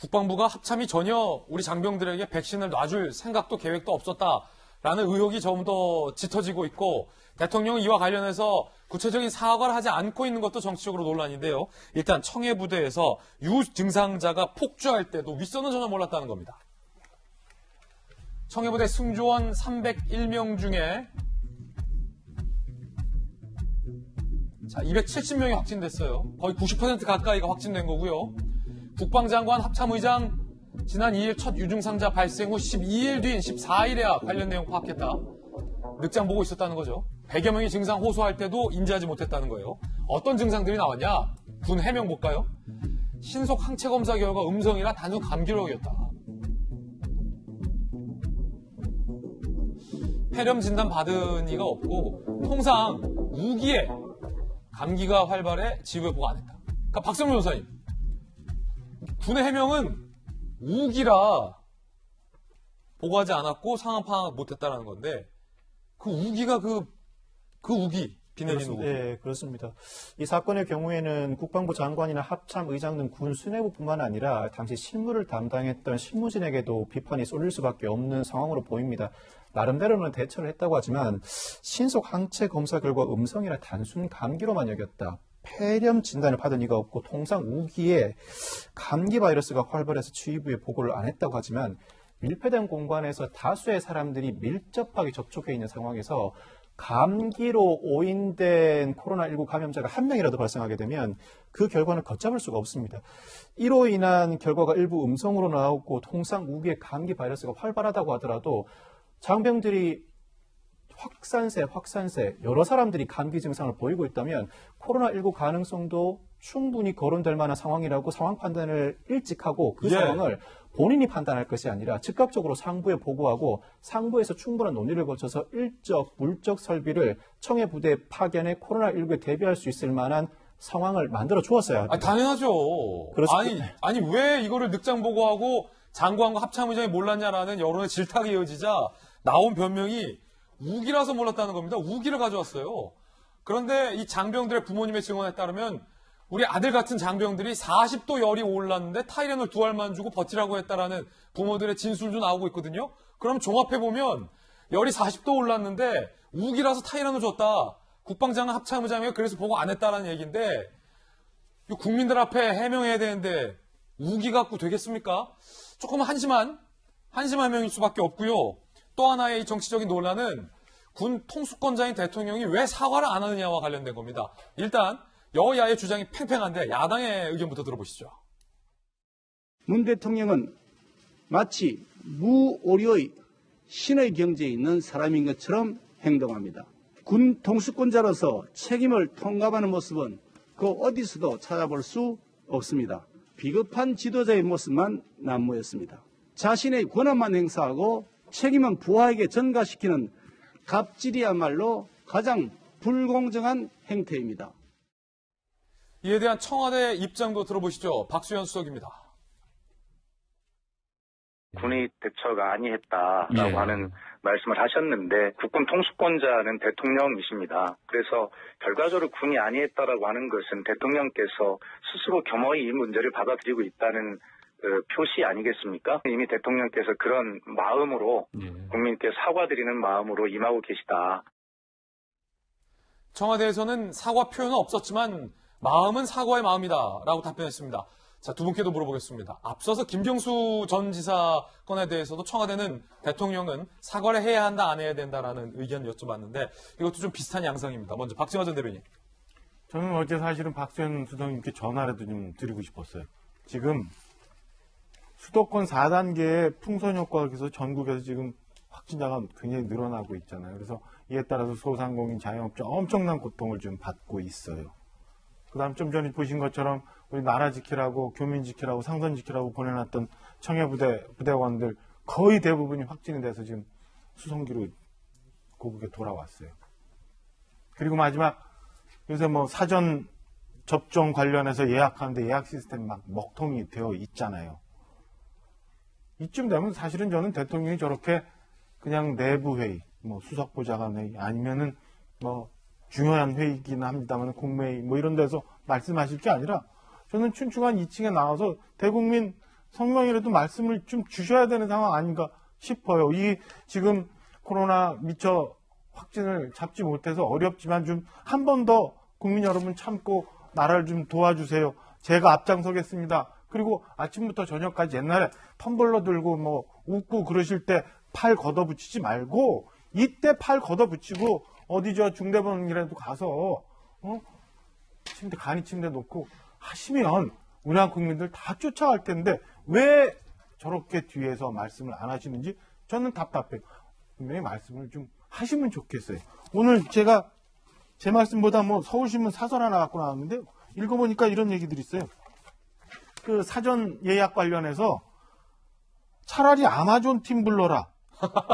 국방부가 합참이 전혀 우리 장병들에게 백신을 놔줄 생각도 계획도 없었다라는 의혹이 좀 더 짙어지고 있고 대통령은 이와 관련해서 구체적인 사과를 하지 않고 있는 것도 정치적으로 논란인데요. 일단 청해부대에서 유증상자가 폭주할 때도 윗선은 전혀 몰랐다는 겁니다. 청해부대 승조원 301명 중에 270명이 확진됐어요. 거의 90% 가까이가 확진된 거고요. 국방장관 합참의장 지난 2일 첫 유증상자 발생 후 12일 뒤인 14일에야 관련 내용 파악했다. 늑장 보고 있었다는 거죠. 100여 명이 증상 호소할 때도 인지하지 못했다는 거예요. 어떤 증상들이 나왔냐? 군 해명 볼까요? 신속 항체 검사 결과 음성이라 단순 감기력이었다. 폐렴 진단 받은 이가 없고 통상 우기에 감기가 활발해 지구에 보고 안 했다. 그러니까 박성민 변호사님, 군의 해명은 우기라 보고하지 않았고 상황 파악 못했다라는 건데 그 우기가 그 우기 비내리는 우기. 네, 그렇습니다. 이 사건의 경우에는 국방부 장관이나 합참 의장 등 군 수뇌부뿐만 아니라 당시 실무를 담당했던 실무진에게도 비판이 쏠릴 수밖에 없는 상황으로 보입니다. 나름대로는 대처를 했다고 하지만 신속 항체 검사 결과 음성이라 단순 감기로만 여겼다. 폐렴 진단을 받은 이가 없고 통상 우기에 감기 바이러스가 활발해서 주의부에 보고를 안 했다고 하지만 밀폐된 공간에서 다수의 사람들이 밀접하게 접촉해 있는 상황에서 감기로 오인된 코로나19 감염자가 한 명이라도 발생하게 되면 그 결과는 걷잡을 수가 없습니다. 이로 인한 결과가 일부 음성으로 나오고 통상 우기에 감기 바이러스가 활발하다고 하더라도 장병들이 확산세 여러 사람들이 감기 증상을 보이고 있다면 코로나19 가능성도 충분히 거론될 만한 상황이라고 상황 판단을 일찍 하고 그 상황을 본인이 판단할 것이 아니라 즉각적으로 상부에 보고하고 상부에서 충분한 논의를 거쳐서 일적, 물적 설비를 청해부대에 파견해 코로나19에 대비할 수 있을 만한 상황을 만들어 주었어야 합니다. 당연하죠. 아니 왜 이거를 늑장 보고하고 장관과 합참의장이 몰랐냐라는 여론의 질타가 이어지자 나온 변명이 우기라서 몰랐다는 겁니다. 우기를 가져왔어요. 그런데 이 장병들의 부모님의 증언에 따르면 우리 아들 같은 장병들이 40도 열이 올랐는데 타이레놀 2알만 주고 버티라고 했다라는 부모들의 진술도 나오고 있거든요. 그럼 종합해보면 열이 40도 올랐는데 우기라서 타이레놀 줬다. 국방장관 합참의장이 그래서 보고 안 했다라는 얘기인데 국민들 앞에 해명해야 되는데 우기 갖고 되겠습니까? 조금 한심한 명일 수밖에 없고요. 또 하나의 이 정치적인 논란은 군 통수권자인 대통령이 왜 사과를 안 하느냐와 관련된 겁니다. 일단 여야의 주장이 팽팽한데 야당의 의견부터 들어보시죠. 문 대통령은 마치 무오류의 신의 경지에 있는 사람인 것처럼 행동합니다. 군 통수권자로서 책임을 통감하는 모습은 그 어디서도 찾아볼 수 없습니다. 비겁한 지도자의 모습만 난무했습니다. 자신의 권한만 행사하고 책임은 부하에게 전가시키는 갑질이야말로 가장 불공정한 행태입니다. 이에 대한 청와대 입장도 들어보시죠. 박수현 수석입니다. 군의 대처가 아니했다라고 하는 말씀을 하셨는데 국군 통수권자는 대통령이십니다. 그래서 결과적으로 군이 아니했다라고 하는 것은 대통령께서 스스로 겸허히 이 문제를 받아들이고 있다는 표시 아니겠습니까? 이미 대통령께서 그런 마음으로 국민께 사과드리는 마음으로 임하고 계시다. 청와대에서는 사과 표현은 없었지만 마음은 사과의 마음이다라고 답변했습니다. 자, 두 분께도 물어보겠습니다. 앞서서 김경수 전 지사 건에 대해서도 청와대는 대통령은 사과를 해야 한다, 안 해야 된다라는 의견 여쭤봤는데 이것도 좀 비슷한 양상입니다. 먼저 박지화 전 대변인. 저는 어제 사실은 박수현 수석님께 전화라도 좀 드리고 싶었어요. 지금 수도권 4단계의 풍선 효과가 계속 전국에서 지금 확진자가 굉장히 늘어나고 있잖아요. 그래서 이에 따라서 소상공인, 자영업자 엄청난 고통을 좀 받고 있어요. 그다음 좀 전에 보신 것처럼 우리 나라 지키라고, 교민 지키라고, 상선 지키라고 보내놨던 청해부대 부대원들 거의 대부분이 확진이 돼서 지금 수송기로 고국에 돌아왔어요. 그리고 마지막 요새 뭐 사전 접종 관련해서 예약하는데 예약 시스템 막 먹통이 되어 있잖아요. 이쯤 되면 사실은 저는 대통령이 저렇게 그냥 내부 회의, 뭐 수석보좌관 회의 아니면은 뭐 중요한 회의이긴 합니다만 국무회의 뭐 이런 데서 말씀하실 게 아니라 저는 춘추관 2층에 나와서 대국민 성명이라도 말씀을 좀 주셔야 되는 상황 아닌가 싶어요. 이 지금 코로나 미처 확진을 잡지 못해서 어렵지만 좀 한 번 더 국민 여러분 참고 나라를 좀 도와주세요. 제가 앞장서겠습니다. 그리고 아침부터 저녁까지 옛날에 텀블러 들고 뭐 웃고 그러실 때 팔 걷어붙이지 말고 이때 팔 걷어붙이고 어디 저 중대병이라도 가서 침대 간이 침대 놓고 하시면 우리나라 국민들 다 쫓아갈 텐데 왜 저렇게 뒤에서 말씀을 안 하시는지 저는 답답해요. 분명히 말씀을 좀 하시면 좋겠어요. 오늘 제가 제 말씀보다 뭐 서울신문 사설 하나 갖고 나왔는데 읽어보니까 이런 얘기들이 있어요. 그 사전 예약 관련해서 차라리 아마존 팀 불러라.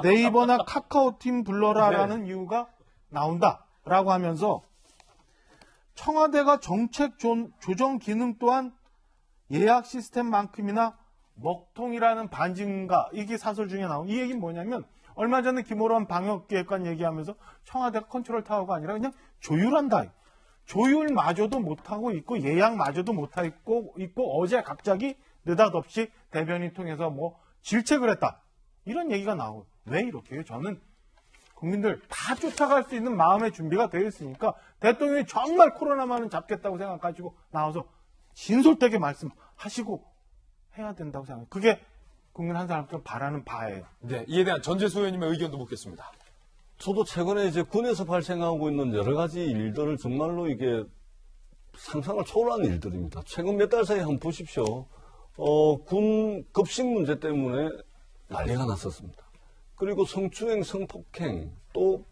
네이버나 카카오 팀 불러라라는 이유가 나온다라고 하면서 청와대가 정책 조정 기능 또한 예약 시스템만큼이나 먹통이라는 반증인가 이게 사설 중에 나온 이 얘기는 뭐냐면 얼마 전에 김호람 방역기획관 얘기하면서 청와대가 컨트롤 타워가 아니라 그냥 조율한다. 조율마저도 못하고 있고 예약마저도 못하고 있고 어제 갑자기 느닷없이 대변인 통해서 뭐 질책을 했다. 이런 얘기가 나오고 왜 이렇게 해요? 저는 국민들 다 쫓아갈 수 있는 마음의 준비가 되어 있으니까 대통령이 정말 코로나만은 잡겠다고 생각가지고 나와서 진솔되게 말씀하시고 해야 된다고 생각해요. 그게 국민 한 사람처럼 바라는 바예요. 네, 이에 대한 전재수 의원님의 의견도 묻겠습니다. 저도 최근에 이제 군에서 발생하고 있는 여러 가지 일들을 정말로 이게 상상을 초월하는 일들입니다. 최근 몇 달 사이에 한번 보십시오. 군 급식 문제 때문에 난리가 났었습니다. 그리고 성추행, 성폭행, 또,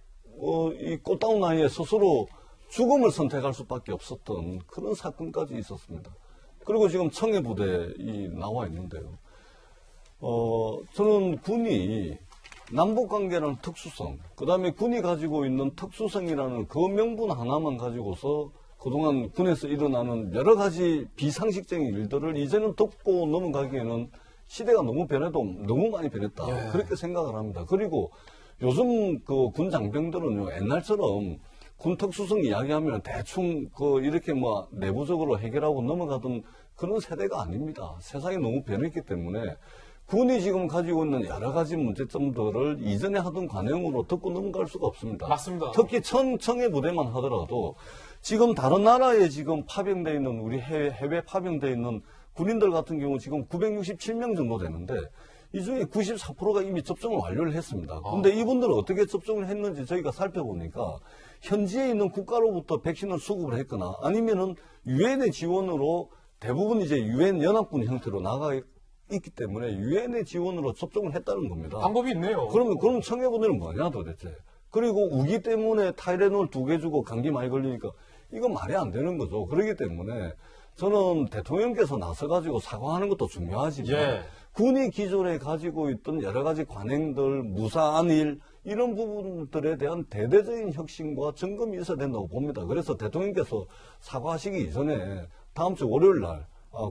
이 꽃다운 나이에 스스로 죽음을 선택할 수밖에 없었던 그런 사건까지 있었습니다. 그리고 지금 청해부대에 나와 있는데요. 저는 군이 남북관계라는 특수성, 그 다음에 군이 가지고 있는 특수성이라는 그 명분 하나만 가지고서 그동안 군에서 일어나는 여러 가지 비상식적인 일들을 이제는 덮고 넘어가기에는 시대가 너무 변해도 너무 많이 변했다. 그렇게 생각을 합니다. 그리고 요즘 그 군 장병들은요, 옛날처럼 군 특수성 이야기하면 대충 이렇게 뭐 내부적으로 해결하고 넘어가던 그런 세대가 아닙니다. 세상이 너무 변했기 때문에 군이 지금 가지고 있는 여러 가지 문제점들을 이전에 하던 관행으로 덮고 넘어갈 수가 없습니다. 맞습니다. 특히 청해 부대만 하더라도 지금 다른 나라에 지금 파병되어 있는 우리 해외 파병되어 있는 군인들 같은 경우 지금 967명 정도 되는데 이 중에 94%가 이미 접종을 완료를 했습니다. 그런데 이분들은 어떻게 접종을 했는지 저희가 살펴보니까 현지에 있는 국가로부터 백신을 수급을 했거나 아니면은 유엔의 지원으로 대부분 이제 유엔 연합군 형태로 나가 있기 때문에 유엔의 지원으로 접종을 했다는 겁니다. 방법이 있네요. 그럼 청해부대는 뭐냐 도대체. 그리고 우기 때문에 타이레놀 2개 주고 감기 많이 걸리니까 이건 말이 안 되는 거죠. 그렇기 때문에 저는 대통령께서 나서가지고 사과하는 것도 중요하지만 군이 기존에 가지고 있던 여러 가지 관행들, 무사한 일 이런 부분들에 대한 대대적인 혁신과 점검이 있어야 된다고 봅니다. 그래서 대통령께서 사과하시기 이전에 다음 주 월요일 날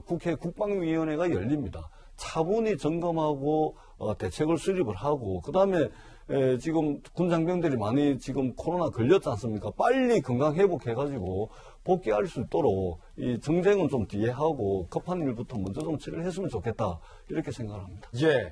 국회 국방위원회가 열립니다. 차분히 점검하고 대책을 수립을 하고 그다음에 지금 군 장병들이 많이 지금 코로나 걸렸지 않습니까? 빨리 건강 회복해가지고 복귀할 수 있도록 이 정쟁은 좀 뒤에 하고 급한 일부터 먼저 좀 처리를 했으면 좋겠다 이렇게 생각합니다. 예.